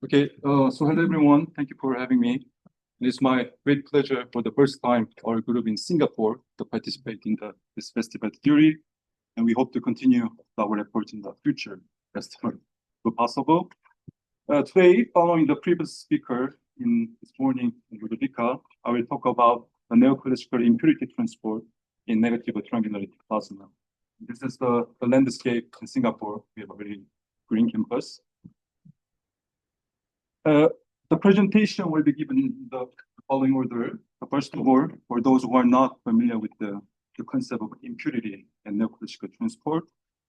Okay, so hello everyone. Thank you for having me. It is my great pleasure for the first time our group in Singapore to participate in this festival Théorie, and we hope to continue our effort in the future festival if possible. Today, following the previous speaker this morning in Ludovica, I will talk about the neoclassical impurity transport in negative triangularity plasma. This is the landscape in Singapore. We have a very green campus. The presentation will be given in the following order. First of all, for those who are not familiar with the concept of impurity and neoclassical transport,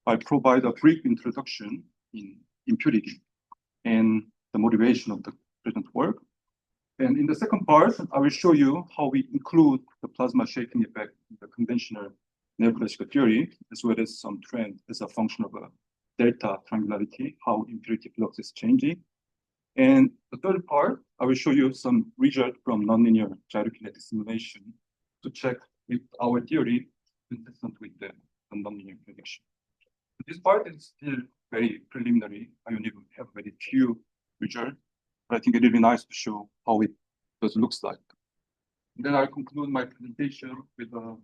I provide a brief introduction in impurity and the motivation of the present work. And in the second part, I will show you how we include the plasma shaping effect in the conventional neoclassical theory, as well as some trend as a function of a delta triangularity, how impurity flux is changing. And the third part, I will show you some result from nonlinear gyrokinetic simulation to check if our theory is consistent with the nonlinear prediction. This part is still very preliminary. I only have very few results, but I think it will be nice to show how it looks like. And then I'll conclude my presentation with a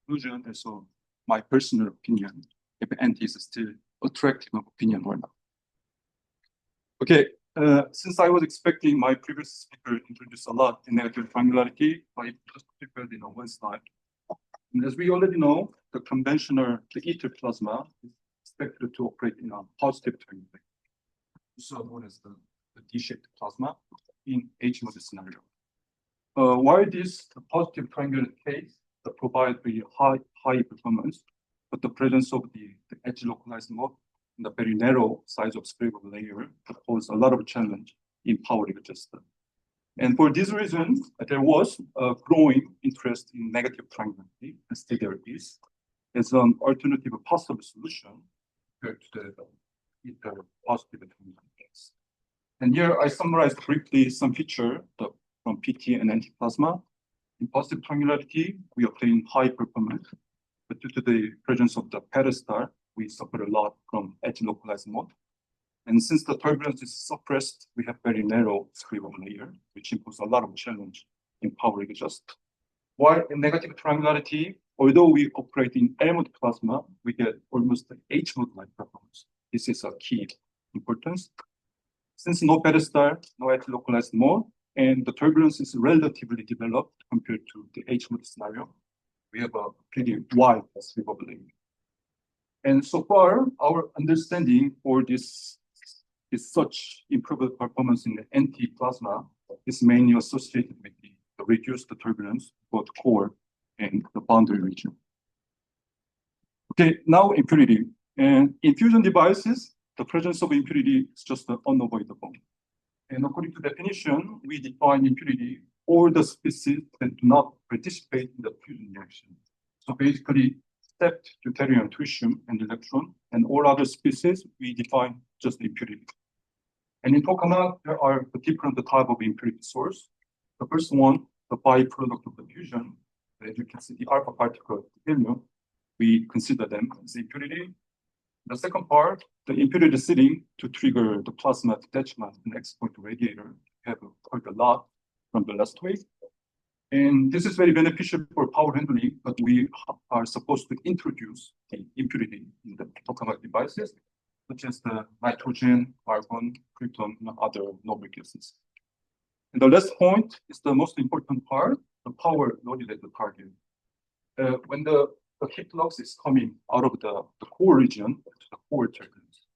conclusion, and so my personal opinion, if NT is still attractive opinion or not. Okay. Since I was expecting my previous speaker to introduce a lot in negative triangularity, I just prepared one slide. And as we already know, the ether plasma is expected to operate in a positive triangularity, so known as the D-shaped plasma in H-mode scenario. While this positive triangular case provides very high performance, but the presence of the edge localized mode the very narrow size of spherical layer poses a lot of challenge in power adjustment. And for this reason, there was a growing interest in negative triangularity and state therapies as an alternative possible solution compared to the positive triangularity case. And here I summarize briefly some features from PT and NT plasma. In positive triangularity, we obtain high performance, but due to the presence of the pedestal, we suffer a lot from edge localized mode. And since the turbulence is suppressed, we have very narrow spherical layer, which imposes a lot of challenge in power adjust. While in negative triangularity, although we operate in L-mode plasma, we get almost H-mode-like performance. This is a key importance. Since no pedestal, no edge localized mode, and the turbulence is relatively developed compared to the H-mode scenario, we have a pretty wide spherical layer. And so far, our understanding for this such improved performance in the NT plasma is mainly associated with the reduced turbulence, both core and the boundary region. Okay, now impurity. And in fusion devices, the presence of impurity is just unavoidable. And according to definition, we define impurity all the species that do not participate in the fusion reaction. So basically, except deuterium, tritium, and electron, and all other species, we define just impurity. And in tokamak, there are different types of impurity source. The first one, the byproduct of the fusion, as you can see, the alpha particle helium, we consider them as impurity. The second part, the impurity sitting to trigger the plasma detachment and export to radiator, we have quite a lot from the last week. And this is very beneficial for power handling, but we are supposed to introduce the impurity in the tokamak devices, such as the nitrogen, argon, krypton, and other noble gases. And the last point is the most important part, the power loaded at the target. When the heat flux is coming out of the core region to the core turbulence,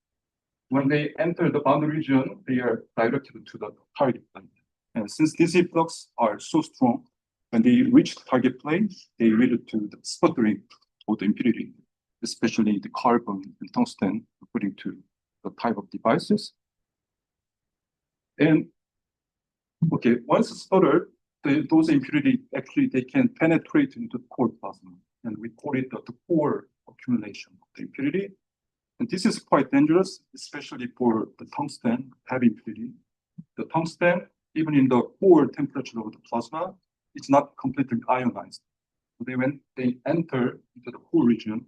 when they enter the boundary region, they are directed to the target plane. And since these heat flux are so strong, when they reach the target plane, they lead to the sputtering of the impurity, especially the carbon and tungsten, according to the type of devices. And okay, once sputtered, those impurity actually they can penetrate into the core plasma, and we call it the core accumulation of the impurity. And this is quite dangerous, especially for the tungsten heavy impurity. The tungsten, even in the core temperature of the plasma, it's not completely ionized. So when they enter into the core region,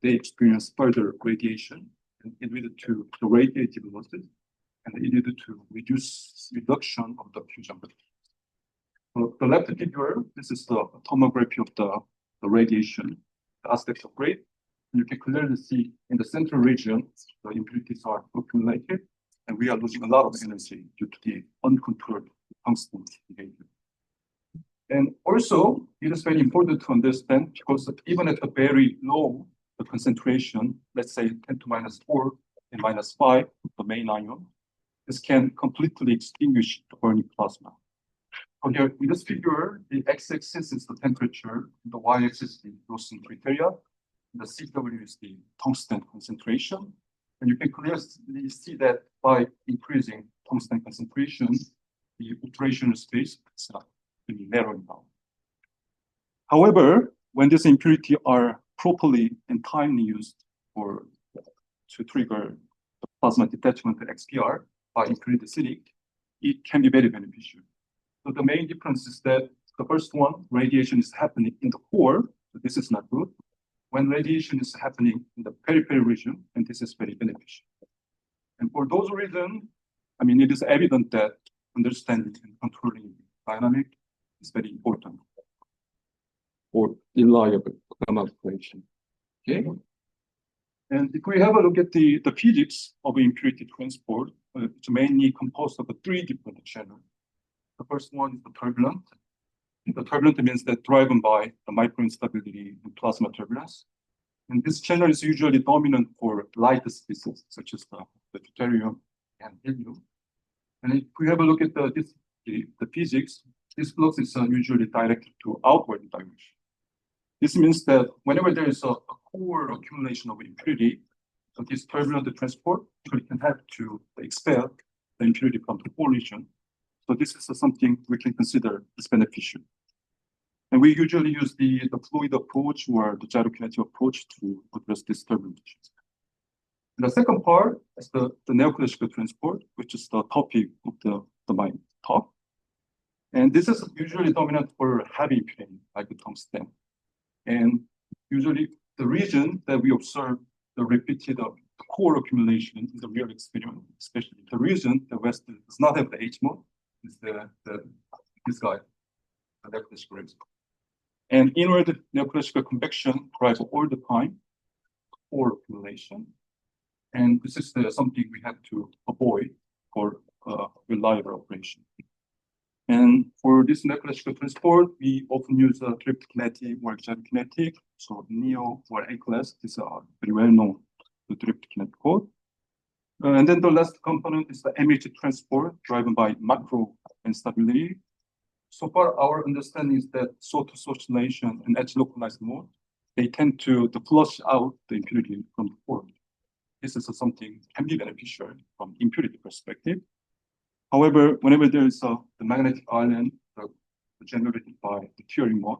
they experience further radiation, and it leads to the radiative losses and needed to reduction of the fusion. So the left figure, this is the tomography of the radiation, the aspects of rate. You can clearly see in the central region, the impurities are accumulated, and we are losing a lot of energy due to the uncontrolled tungsten behavior. And also, it is very important to understand because even at a very low concentration, let's say 10 to minus 4 and minus 5, the main ion, this can completely extinguish the burning plasma. So here in this figure, the x-axis is the temperature, the y-axis is the Rosen criteria, the CW is the tungsten concentration. And you can clearly see that by increasing tungsten concentration, the operational space is narrowing down. However, when these impurities are properly and timely used to trigger the plasma detachment to XPR by impurity acidic, it can be very beneficial. So the main difference is that the first one, radiation is happening in the core, so this is not good. When radiation is happening in the peripheral region, and this is very beneficial. And for those reasons, I mean, it is evident that understanding and controlling dynamic is very important for reliable gamma operation. Okay. And if we have a look at the physics of impurity transport, it's mainly composed of 3 different channels. The first one is the turbulent. The turbulent means that driven by the microinstability and plasma turbulence. And this channel is usually dominant for light species, such as the deuterium and helium. And if we have a look at the physics, this flux is usually directed to outward direction. This means that whenever there is a core accumulation of impurity, so this turbulent transport can help to expel the impurity from the core region. So this is something we can consider as beneficial. And we usually use the fluid approach or the gyrokinetic approach to address this turbulent issues. And the second part is the neoclassical transport, which is the topic of my talk. And this is usually dominant for heavy impurity, like the tungsten. And usually the region that we observe the repeated core accumulation in the real experiment, especially the region that West does not have the H mode, is this guy, the neoclassical region. And inward neoclassical convection drives all the time core accumulation. And this is something we have to avoid for reliable operation. And for this neoclassical transport, we often use drift kinetic or gyrokinetic. So NEO or A-class, these are very well known, the drift kinetic code. And then the last component is the MH transport driven by macro instability. So far, our understanding is that sawtooth oscillation and edge localized mode, they tend to flush out the impurity from the core. This is something can be beneficial from impurity perspective. However, whenever there is the magnetic island generated by the Théorie mode,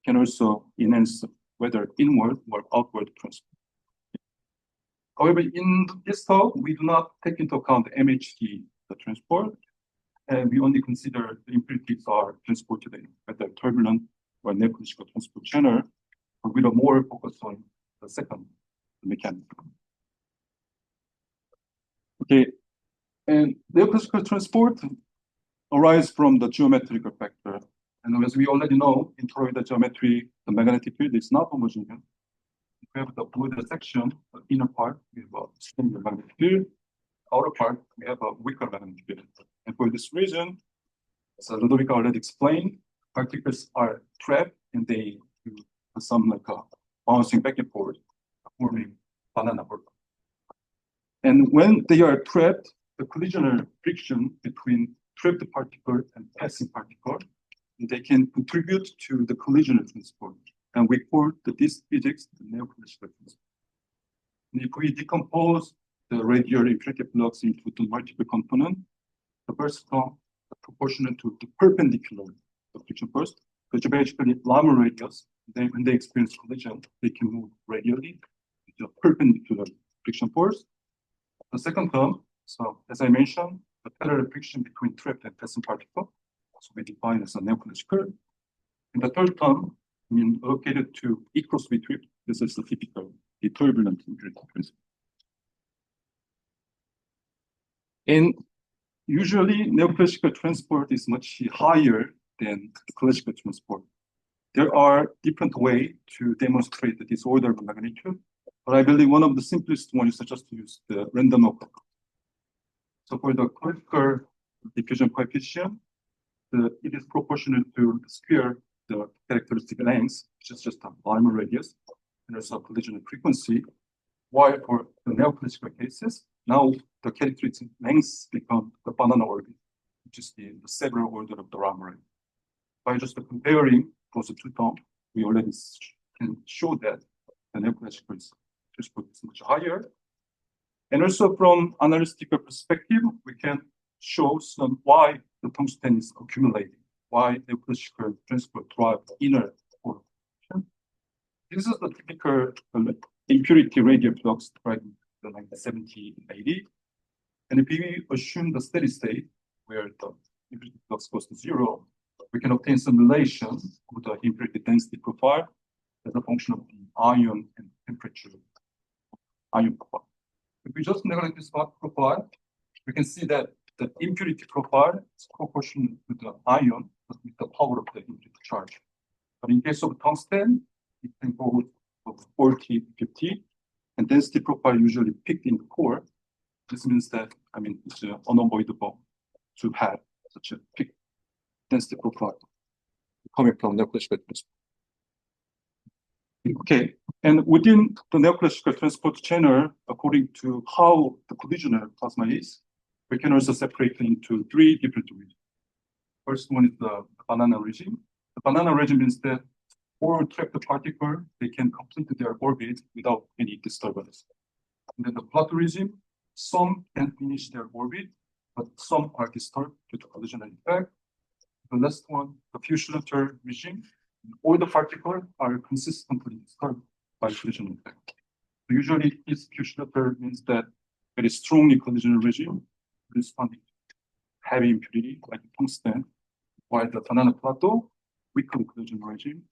can also enhance whether inward or outward transport. However, in this talk, we do not take into account the MHD, the transport, and we only consider the impurities are transported in whether turbulent or neoclassical transport channel, but with a more focus on the second mechanism. Okay, and neoclassical transport arises from the geometrical factor. And as we already know, in toroidal geometry, the magnetic field is not homogeneous. If we have the fluid section, the inner part, we have a stronger magnetic field. Outer part, we have a weaker magnetic field. And for this reason, as Ludovica already explained, particles are trapped and they do some bouncing back and forth, forming banana boat. And when they are trapped, the collisional friction between trapped particle and passing particle, they can contribute to the collisional transport. And we call this physics the neoclassical transport. And if we decompose the radial impurity flux into the multiple components, the first term is proportional to the perpendicular friction force, which basically llama radius. Then when they experience collision, they can move radially with the perpendicular friction force. The second term, so as I mentioned, the parallel friction between trapped and passing particle, so we define as a neoclassical. And the third term, allocated to E cross V trip, this is the typical, the turbulent impurity principle. And usually, neoclassical transport is much higher than classical transport. There are different ways to demonstrate this order of magnitude, but I believe one of the simplest ones is just to use the random number. So for the classical diffusion coefficient, it is proportional to the square the characteristic length, which is just a volume radius, and also collision frequency. While for the neoclassical cases, now the characteristic lengths become the banana orbit, which is the several order of the Raman. By just comparing those two terms, we already can show that the neoclassical transport is much higher. And also from analytical perspective, we can show some why the tungsten is accumulating, why neoclassical transport drive inner formation. This is the typical impurity radial flux described in the 1970 and 80. And if we assume the steady state where the impurity flux goes to zero, we can obtain some relation with the impurity density profile as a function of the ion and temperature ion profile. If we just neglect this profile, we can see that the impurity profile is proportional to the ion with the power of the impurity charge. But in case of tungsten, it can go to 40, 50, and density profile usually peaked in the core. This means that, it's unavoidable to have such a peak density profile coming from neoclassical transport. Okay, and within the neoclassical transport channel, according to how the collisional plasma is, we can also separate it into three different regions. First one is the banana regime. The banana regime means that all trapped particles, they can complete their orbit without any disturbance. And then the flat regime, some can finish their orbit, but some are disturbed due to collisional effect. The last one, the fusion-lateral regime, all the particles are consistently disturbed by collision effect. So usually, this fusion-lateral means that very strongly collisional regime responding to heavy impurity like tungsten, while the banana plateau, weaker collision regime,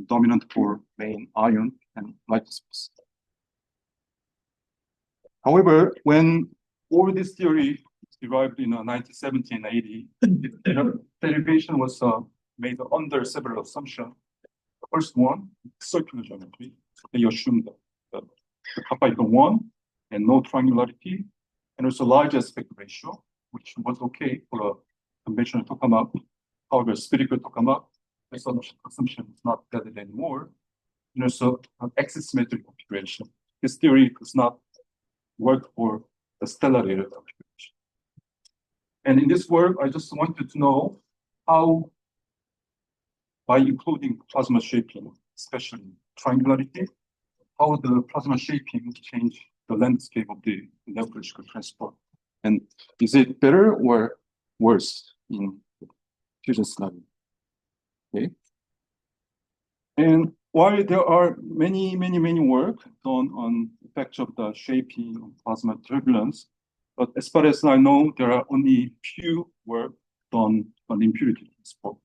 dominant for main ion and light space. However, when all this theory is derived in 1970 and 80, the derivation was made under several assumptions. The first one, circular geometry. So they assumed the kappa equal 1 and no triangularity, and also large aspect ratio, which was okay for a conventional tokamak. However, spherical tokamak, this assumption is not valid anymore. And also an axis-symmetric configuration. This theory does not work for the stellar layer configuration. And in this work, I just wanted to know how, by including plasma shaping, especially triangularity, how the plasma shaping change the landscape of the neoclassical transport. And is it better or worse in fusion scenario? Okay. And while there are many work done on effects of the shaping of plasma turbulence, but as far as I know, there are only few work done on impurity transport.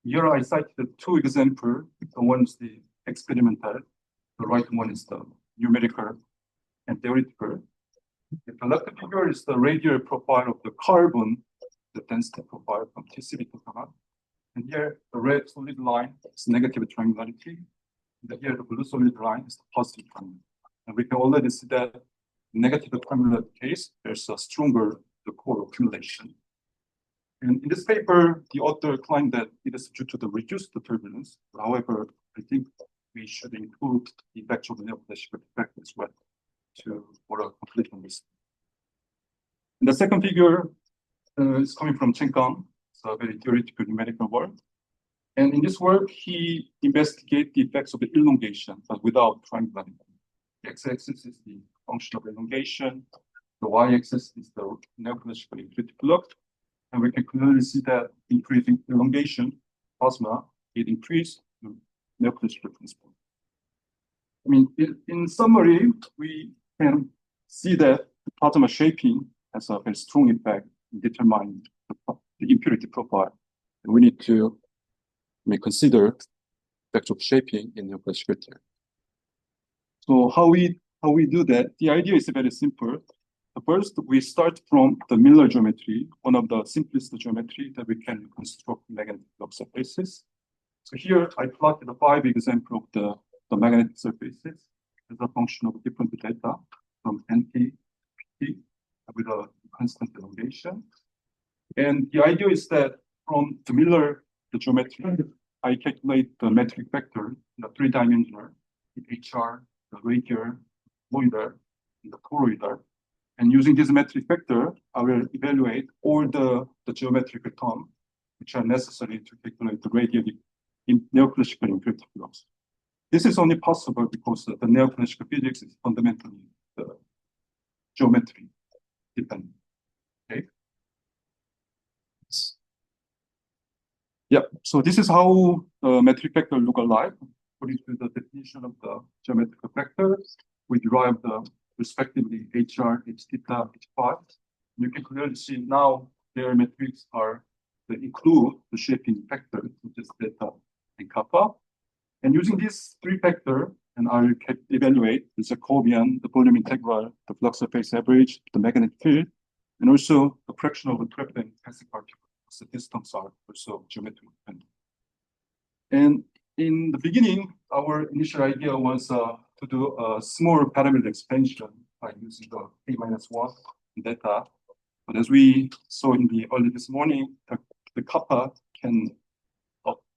Here I cited two examples. The one is the experimental, the right one is the numerical and theoretical. The left figure is the radial profile of the carbon, the density profile from TCB to Tama. And here the red solid line is negative triangularity. And here the blue solid line is the positive triangularity. And we can already see that in negative triangularity case, there's a stronger the core accumulation. And in this paper, the author claimed that it is due to the reduced turbulence. However, I think we should include the effect of the neoclassical effect as well to for a complete understanding. And the second figure is coming from Chen Kang. It's a very theoretical numerical work. And in this work, he investigated the effects of the elongation, but without triangulating. The x-axis is the function of elongation. The y-axis is the neoclassical impurity flux. And we can clearly see that increasing elongation plasma, it increased the neoclassical transport. In summary, we can see that the plasma shaping has a very strong impact in determining the impurity profile. And we need to consider effects of shaping in neoclassical theory. So how we do that? The idea is very simple. First, we start from the Miller geometry, one of the simplest geometry that we can construct magnetic flux surfaces. So here I plotted the 5 examples of the magnetic surfaces as a function of different data from NT, PT, with a constant elongation. And the idea is that from the Miller geometry, I calculate the metric vector in the 3-dimensional, the HR, the radial, colloidal, and the toroidal. And using this metric vector, I will evaluate all the geometrical terms which are necessary to calculate the radial neoclassical imperative flux. This is only possible because the neoclassical physics is fundamentally the geometry dependent. Okay. Yeah. So this is how the metric vector look alike. According to the definition of the geometrical vectors, we derive the respectively HR, H theta, H phi. You can clearly see now their metrics are they include the shaping factors, which is theta and kappa. And using these 3 factors, and I will evaluate the Jacobian, the volume integral, the flux surface average, the magnetic field, and also the fraction of the trapped and passing particles. The distance are also geometrically dependent. And in the beginning, our initial idea was to do a small parameter expansion by using the K-1 data. But as we saw in the early this morning, the kappa can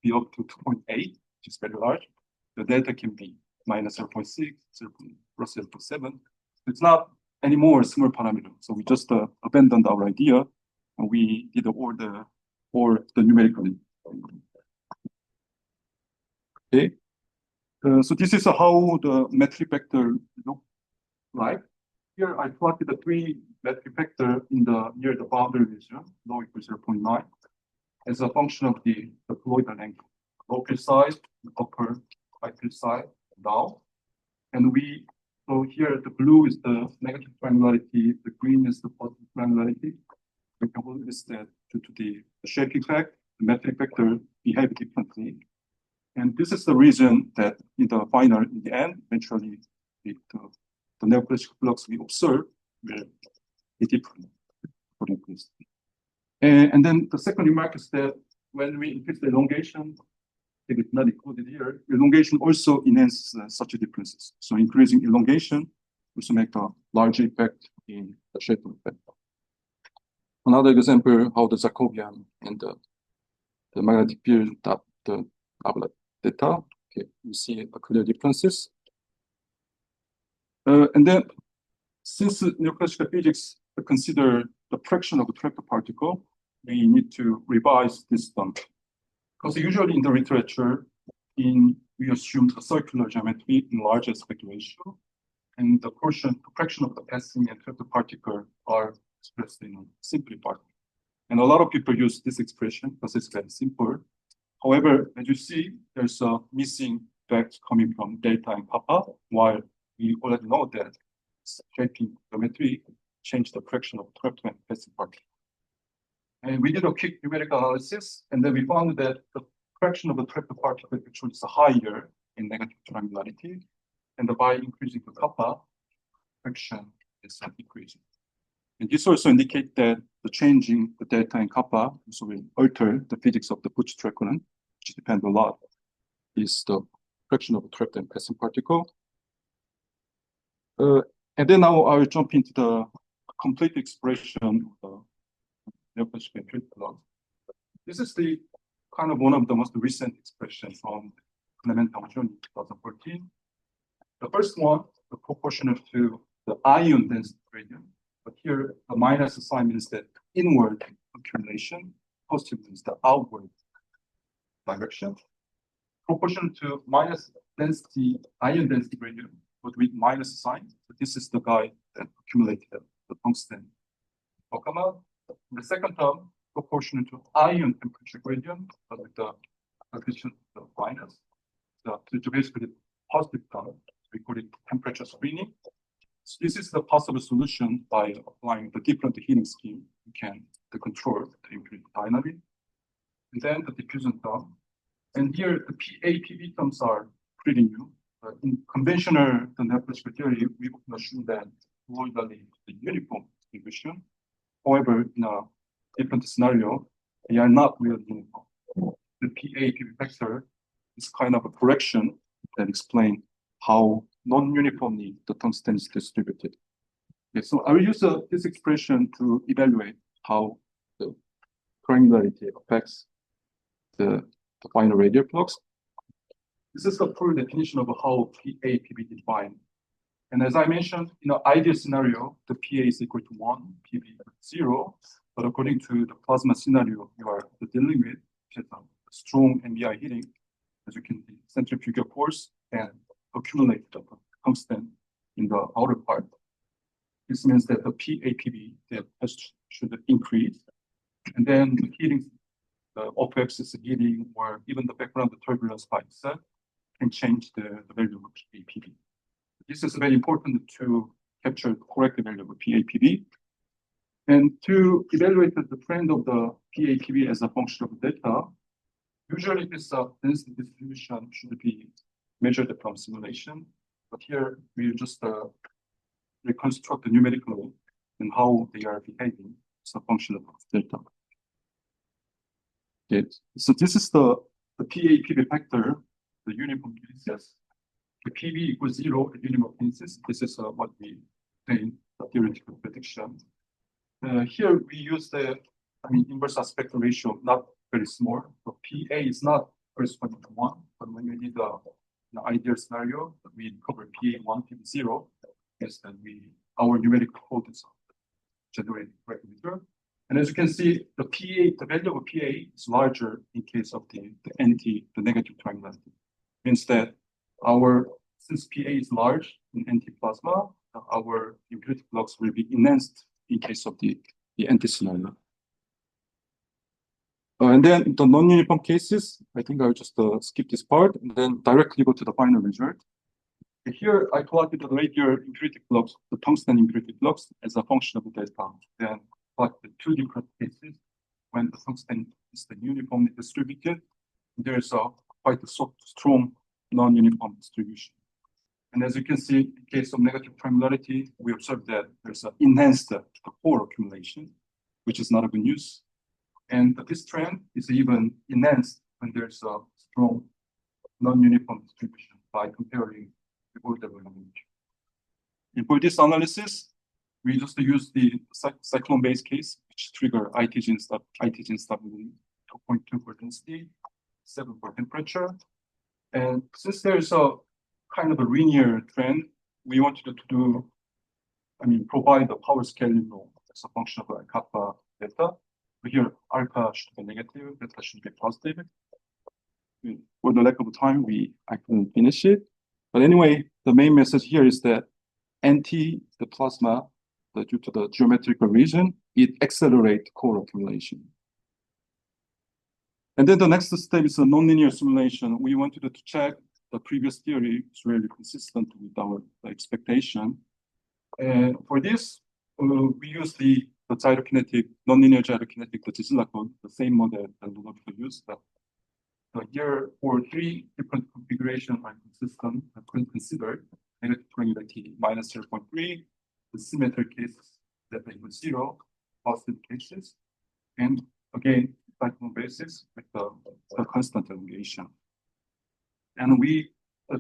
be up to 2.8, which is very large. The data can be minus 0.6, plus 0.7. It's not anymore a small parameter. So we just abandoned our idea and we did all the numerically. Okay. So this is how the metric vector look like. Here I plotted the 3 metric vector in the near the boundary region, low equals 0.9, as a function of the colloidal angle. Local side, upper, right side, down. And so here the blue is the negative triangularity, the green is the positive triangularity. We can hold this that due to the shaping effect, the metric vector behave differently. And this is the reason that in the end, eventually the neoclassical flux we observe will be different according to this. And then the second remark is that when we increase the elongation, if it's not included here, elongation also enhances such differences. So increasing elongation also make a large effect in the shaping effect. Another example how the Jacobian and the magnetic field the data. Okay, you see a clear differences. And then, since neoclassical physics consider the fraction of a trapped particle, we need to revise this term. Because usually in the literature, we assume a circular geometry in large aspect ratio, and the fraction of the passing and trapped particle are expressed in a simplified. And a lot of people use this expression because it's very simple. However, as you see, there's a missing fact coming from delta and kappa, while we already know that shaping geometry changed the fraction of trapped and passing particle. And we did a quick numerical analysis, and then we found that the fraction of the trapped particle actually is higher in negative triangularity, and by increasing the kappa, fraction is decreasing. And this also indicates that the changing the delta and kappa also will alter the physics of the bootstrap current, which depends a lot, is the fraction of the trapped and passing particle. And then now I will jump into the complete expression of the neoclassical imperative flux. This is the kind of one of the most recent expressions from Clemente in 2014. The first one, the proportional to the ion density gradient. But here, the minus sign means that inward accumulation, positive means the outward direction. Proportional to minus density, ion density gradient, but with minus sign. So this is the guy that accumulated the tungsten Pokemon. The second term, proportional to ion temperature gradient, but with the addition of the minus. So it's basically positive term. We call it temperature screening. So this is the possible solution by applying the different heating scheme. We can control the impurity dynamic. And then the diffusion term. And here the PA, PV terms are pretty new. In conventional the neoclassical theory, we would assume that toward the uniform distribution. However, in a different scenario, they are not really uniform. The PA/PB factor is kind of a correction that explains how non-uniformly the tungsten is distributed. Okay, so I will use this expression to evaluate how the granularity affects the final radial flux. This is the full definition of how PA/PB defined. And as I mentioned, in an ideal scenario, the PA is equal to 1, PB equal to 0. But according to the plasma scenario you are dealing with, which is a strong MBI heating, as you can see, centrifugal force and accumulate the tungsten in the outer part. This means that the PA/PB should increase. And then the heating, the off-axis heating, or even the background turbulence by itself can change the value of PA/PB. This is very important to capture the correct value of PA/PB. And to evaluate the trend of the PA/PB as a function of delta, usually this density distribution should be measured from simulation. But here we just reconstruct numerically and how they are behaving as a function of delta. Okay, so this is the PA/PB factor, the uniform cases. The PB equals 0 at uniform cases. This is what we obtain the theoretical prediction. Here we use the inverse aspect ratio, not very small. So PA is not corresponding to 1, but when we did the ideal scenario, we cover PA1, PB0, yes, then our numerical code is generated correct result. And as you can see, the value of PA is larger in case of the negative triangularity. Means that since PA is large in anti-plasma, our impurity flux will be enhanced in case of the anti-scenario. And then the non-uniform cases, I think I'll just skip this part and then directly go to the final result. Here I plotted the radial impurity flux, the tungsten impurity flux, as a function of delta. Then plot the two different cases when the tungsten is uniformly distributed. There's quite a strong non-uniform distribution. And as you can see, in case of negative triangularity, we observe that there's an enhanced core accumulation, which is not a good news. And this trend is even enhanced when there's a strong non-uniform distribution by comparing the order of energy. And for this analysis, we just use the cyclone-based case, which trigger ITG stability 2.2 for density, 7 for temperature. And since there's a kind of a linear trend, we wanted to provide the power scaling law as a function of kappa delta. So here, alpha should be negative, delta should be positive. For the lack of time, I couldn't finish it. But anyway, the main message here is that the plasma, due to the geometrical reason, it accelerates core accumulation. And then the next step is a nonlinear simulation. We wanted to check the previous theory is really consistent with our expectation. And for this, we use the gyrokinetic, nonlinear gyrokinetic, the Gisela code, the same model that we used. Here, for 3 different configurations are consistent and considered negative triangularity minus 0.3, the symmetric cases that equals 0, positive cases, and again, cyclone basis with the constant elongation. And we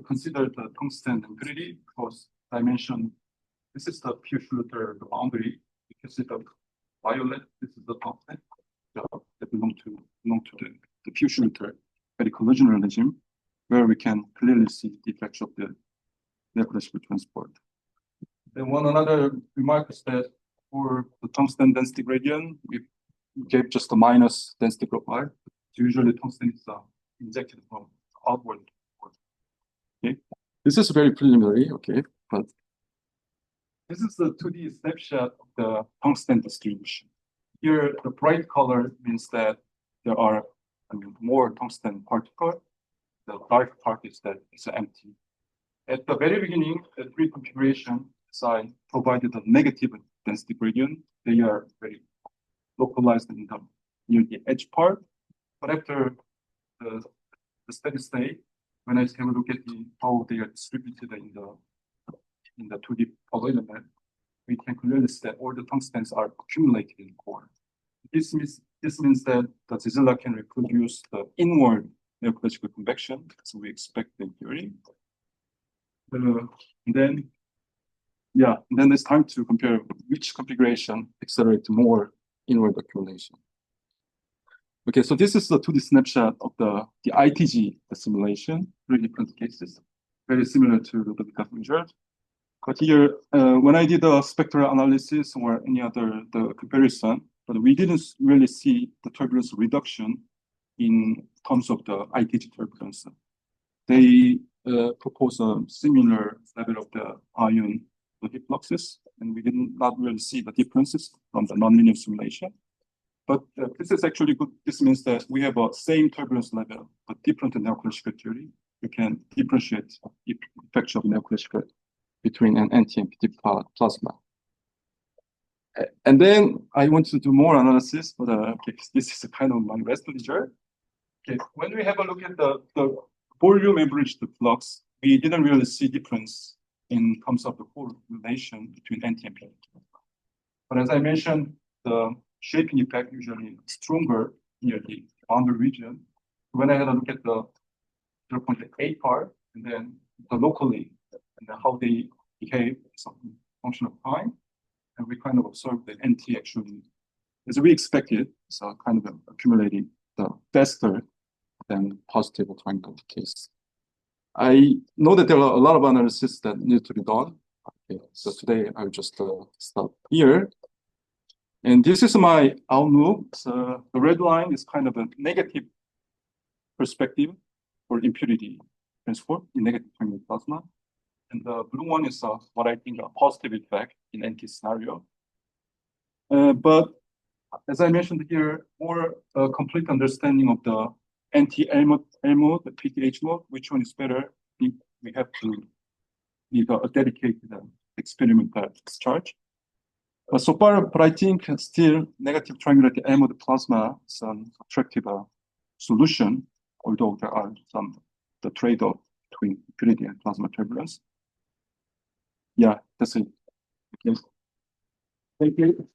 consider the tungsten impurity because I mentioned this is the pure Schluter boundary. You can see the violet, this is the tungsten that belong to the pure Schluter very collisional regime, where we can clearly see the effects of the neoclassical transport. Then another remark is that for the tungsten density gradient, we gave just a minus density profile. Usually tungsten is injected from outward. Okay, this is very preliminary. Okay, but this is the 2D snapshot of the tungsten distribution. Here, the bright color means that there are more tungsten particles. The dark part is that it's empty. At the very beginning, the 3 configuration design provided a negative density gradient. They are very localized near the edge part. But after the steady state, when I have a look at how they are distributed in the 2D polynomial, we can clearly see that all the tungstens are accumulated in the core. This means that the zizella can reproduce the inward neoclassical convection, as we expect in theory. Then it's time to compare which configuration accelerates more inward accumulation. Okay, so this is the 2D snapshot of the ITG simulation, three different cases, very similar to the result. But here, when I did a spectral analysis or any other comparison, but we didn't really see the turbulence reduction in terms of the ITG turbulence. They propose a similar level of the ion heat fluxes, and we did not really see the differences from the nonlinear simulation. But this is actually good. This means that we have a same turbulence level, but different in neoclassical theory. We can differentiate the effects of neoclassical between an anti-MPT plasma. And then I want to do more analysis, but this is a kind of my rest result. Okay, when we have a look at the volume averaged flux, we didn't really see difference in terms of the correlation between anti and MPT. But as I mentioned, the shaping effect usually stronger near the boundary region. When I had a look at the 0.8 part, and then the locally, and how they behave as a function of time, and we kind of observed that NT actually, as we expected, is kind of accumulating faster than positive triangle case. I know that there are a lot of analysis that need to be done. Okay, so today I'll just stop here. And this is my outlook. So the red line is kind of a negative perspective for impurity transfer in negative triangle plasma. And the blue one is what I think a positive effect in NT scenario. But as I mentioned here, more complete understanding of the NT-L mode, the PTH mode, which one is better? We have to need a dedicated experimental discharge. So far, but I think still negative triangulated L mode plasma is an attractive solution, although there are the trade-off between impurity and plasma turbulence. Yeah, that's it. Okay. Thank you.